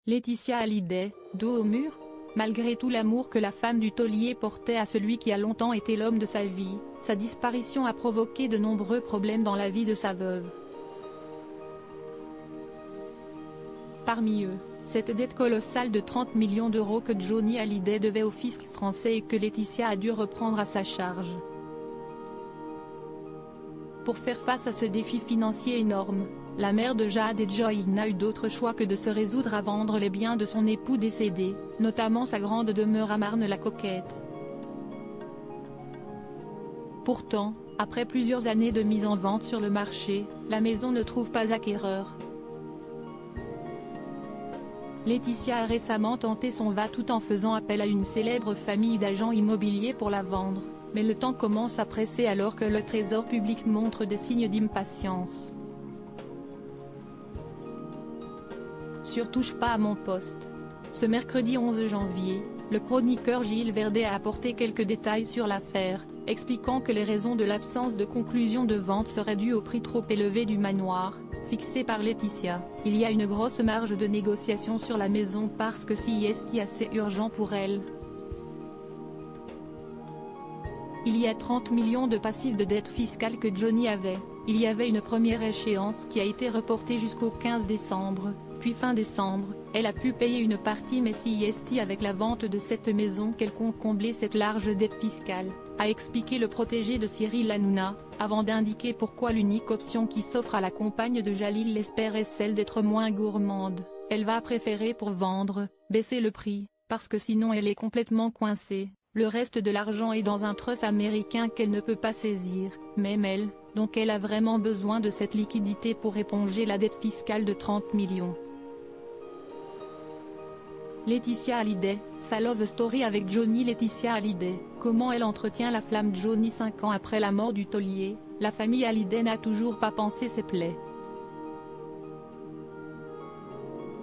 Laetitia Hallyday, dos au mur? Malgré tout l'amour que la femme du taulier portait à celui qui a longtemps été l'homme de sa vie, sa disparition a provoqué de nombreux problèmes dans la vie de sa veuve. Parmi eux, cette dette colossale de 30 millions d'euros que Johnny Hallyday devait au fisc français et que Laetitia a dû reprendre à sa charge. Pour faire face à ce défi financier énorme, la mère de Jade et Joy n'a eu d'autre choix que de se résoudre à vendre les biens de son époux décédé, notamment sa grande demeure à Marne-la-Coquette. Pourtant, après plusieurs années de mise en vente sur le marché, la maison ne trouve pas acquéreur. Laetitia a récemment tenté son va tout en faisant appel à une célèbre famille d'agents immobiliers pour la vendre, mais le temps commence à presser alors que le Trésor public montre des signes d'impatience. Sur Touche pas à mon poste. Ce mercredi 11 janvier, le chroniqueur Gilles Verdet a apporté quelques détails sur l'affaire, expliquant que les raisons de l'absence de conclusion de vente seraient dues au prix trop élevé du manoir, fixé par Laetitia. Il y a une grosse marge de négociation sur la maison parce que si c'est assez urgent pour elle. Il y a 30 millions de passifs de dette fiscale que Johnny avait. Il y avait une première échéance qui a été reportée jusqu'au 15 décembre, puis fin décembre, elle a pu payer une partie mais si avec la vente de cette maison qu'elle compte combler cette large dette fiscale, a expliqué le protégé de Cyril Hanouna, avant d'indiquer pourquoi l'unique option qui s'offre à la compagne de Jalil Lesper est celle d'être moins gourmande. Elle va préférer pour vendre, baisser le prix, parce que sinon elle est complètement coincée. Le reste de l'argent est dans un trust américain qu'elle ne peut pas saisir, même elle, donc elle a vraiment besoin de cette liquidité pour éponger la dette fiscale de 30 millions. Laetitia Hallyday, sa love story avec Johnny. Laetitia Hallyday, comment elle entretient la flamme Johnny 5 ans après la mort du taulier, la famille Hallyday n'a toujours pas pansé ses plaies.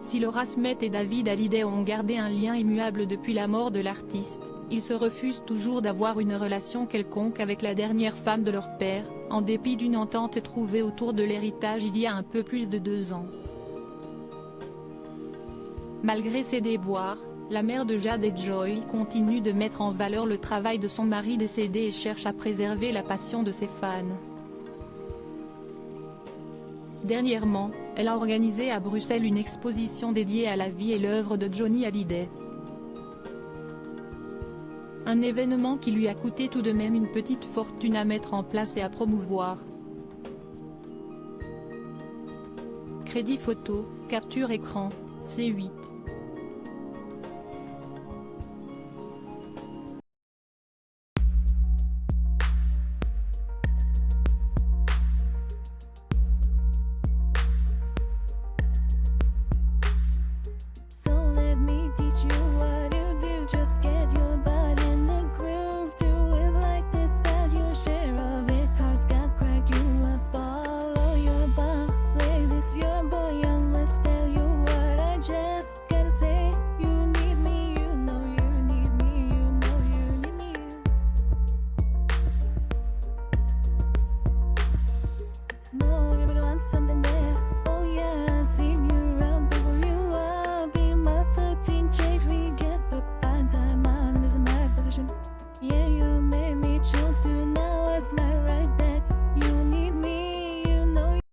Si Laura Smet et David Hallyday ont gardé un lien immuable depuis la mort de l'artiste, ils se refusent toujours d'avoir une relation quelconque avec la dernière femme de leur père, en dépit d'une entente trouvée autour de l'héritage il y a un peu plus de 2 ans. Malgré ses déboires, la mère de Jade et Joy continue de mettre en valeur le travail de son mari décédé et cherche à préserver la passion de ses fans. Dernièrement, elle a organisé à Bruxelles une exposition dédiée à la vie et l'œuvre de Johnny Hallyday. Un événement qui lui a coûté tout de même une petite fortune à mettre en place et à promouvoir. Crédit photo, capture écran, C8.